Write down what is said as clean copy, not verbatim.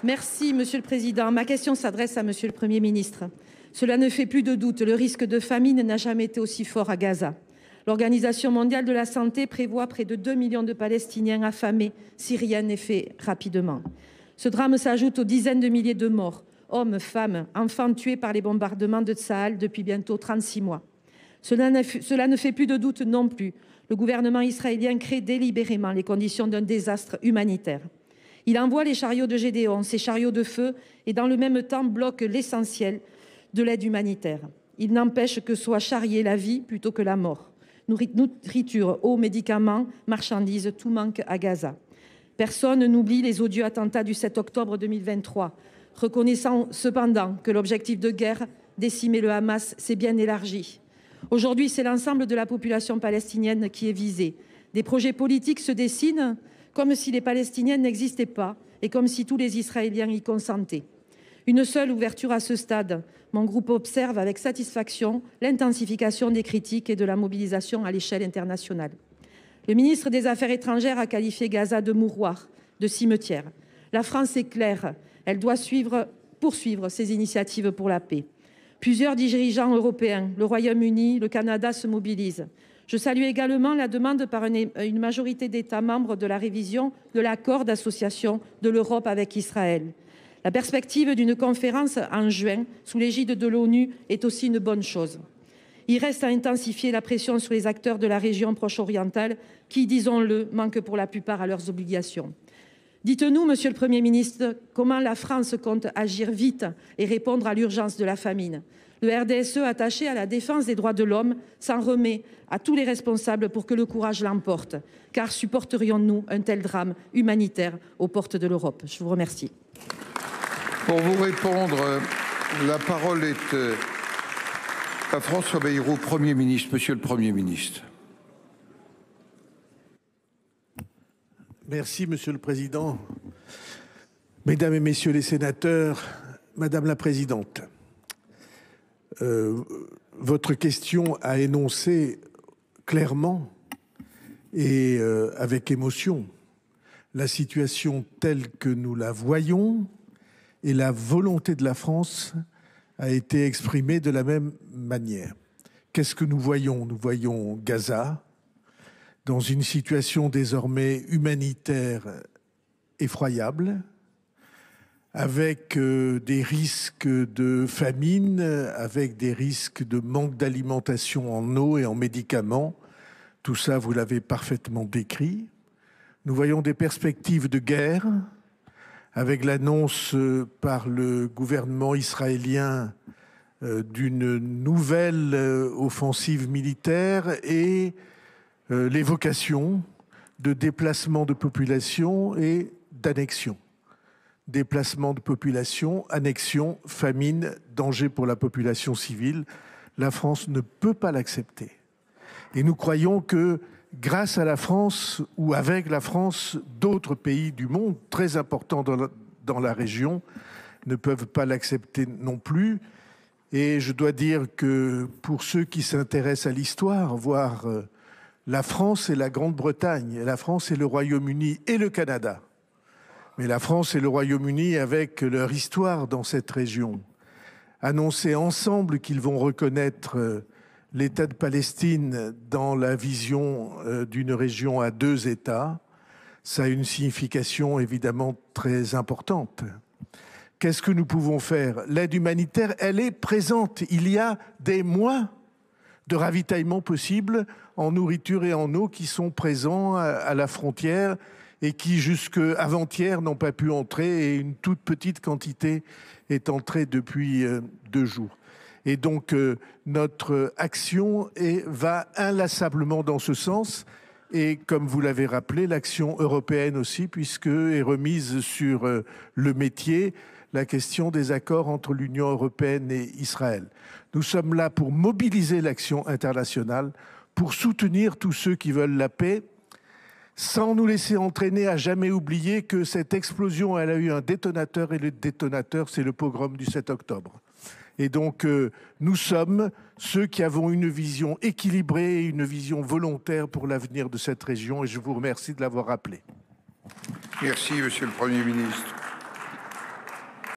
Merci, Monsieur le Président. Ma question s'adresse à Monsieur le Premier ministre. Cela ne fait plus de doute, le risque de famine n'a jamais été aussi fort à Gaza. L'Organisation mondiale de la santé prévoit près de 2 millions de Palestiniens affamés si rien n'est fait rapidement. Ce drame s'ajoute aux dizaines de milliers de morts, hommes, femmes, enfants tués par les bombardements de Tsahal depuis bientôt 36 mois. Cela ne fait plus de doute non plus. Le gouvernement israélien crée délibérément les conditions d'un désastre humanitaire. Il envoie les chariots de Gédéon, ces chariots de feu, et dans le même temps bloque l'essentiel de l'aide humanitaire. Il n'empêche que soit charriée la vie plutôt que la mort. Nourriture, eau, médicaments, marchandises, tout manque à Gaza. Personne n'oublie les odieux attentats du 7 octobre 2023, reconnaissant cependant que l'objectif de guerre, décimer le Hamas, s'est bien élargi. Aujourd'hui, c'est l'ensemble de la population palestinienne qui est visée. Des projets politiques se dessinent comme si les Palestiniens n'existaient pas et comme si tous les Israéliens y consentaient. Une seule ouverture à ce stade. Mon groupe observe avec satisfaction l'intensification des critiques et de la mobilisation à l'échelle internationale. Le ministre des Affaires étrangères a qualifié Gaza de mouroir, de cimetière. La France est claire, elle doit poursuivre ses initiatives pour la paix. Plusieurs dirigeants européens, le Royaume-Uni, le Canada se mobilisent. Je salue également la demande par une majorité d'États membres de la révision de l'accord d'association de l'Europe avec Israël. La perspective d'une conférence en juin sous l'égide de l'ONU est aussi une bonne chose. Il reste à intensifier la pression sur les acteurs de la région proche-orientale qui, disons-le, manquent pour la plupart à leurs obligations. Dites-nous, Monsieur le Premier ministre, comment la France compte agir vite et répondre à l'urgence de la famine. Le RDSE, attaché à la défense des droits de l'homme, s'en remet à tous les responsables pour que le courage l'emporte. Car supporterions-nous un tel drame humanitaire aux portes de l'Europe? Je vous remercie. Pour vous répondre, la parole est à François Bayrou, Premier ministre. Monsieur le Premier ministre. Merci, Monsieur le Président. Mesdames et Messieurs les sénateurs, Madame la Présidente, votre question a énoncé clairement et avec émotion la situation telle que nous la voyons, et la volonté de la France a été exprimée de la même manière. Qu'est-ce que nous voyons? Nous voyons Gaza dans une situation désormais humanitaire effroyable, avec des risques de famine, avec des risques de manque d'alimentation en eau et en médicaments. Tout ça, vous l'avez parfaitement décrit. Nous voyons des perspectives de guerre, avec l'annonce par le gouvernement israélien d'une nouvelle offensive militaire et l'évocation de déplacements de population et d'annexion. Déplacement de population, annexion, famine, danger pour la population civile. La France ne peut pas l'accepter. Et nous croyons que grâce à la France ou avec la France, d'autres pays du monde très importants dans la région ne peuvent pas l'accepter non plus. Et je dois dire que pour ceux qui s'intéressent à l'histoire, voir la France et la Grande-Bretagne, la France et le Royaume-Uni et le Canada, mais la France et le Royaume-Uni avec leur histoire dans cette région, annoncer ensemble qu'ils vont reconnaître l'État de Palestine dans la vision d'une région à 2 États, ça a une signification évidemment très importante. Qu'est-ce que nous pouvons faire? L'aide humanitaire, elle est présente. Il y a des mois de ravitaillement possible en nourriture et en eau qui sont présents à la frontière et qui jusqu'avant-hier n'ont pas pu entrer, et une toute petite quantité est entrée depuis 2 jours. Et donc, notre action va inlassablement dans ce sens. Et comme vous l'avez rappelé, l'action européenne aussi, puisque est remise sur le métier la question des accords entre l'Union européenne et Israël. Nous sommes là pour mobiliser l'action internationale, pour soutenir tous ceux qui veulent la paix, sans nous laisser entraîner à jamais oublier que cette explosion, elle a eu un détonateur, et le détonateur, c'est le pogrom du 7 octobre. Et donc, nous sommes ceux qui avons une vision équilibrée, une vision volontaire pour l'avenir de cette région, et je vous remercie de l'avoir rappelé. Merci, Monsieur le Premier ministre.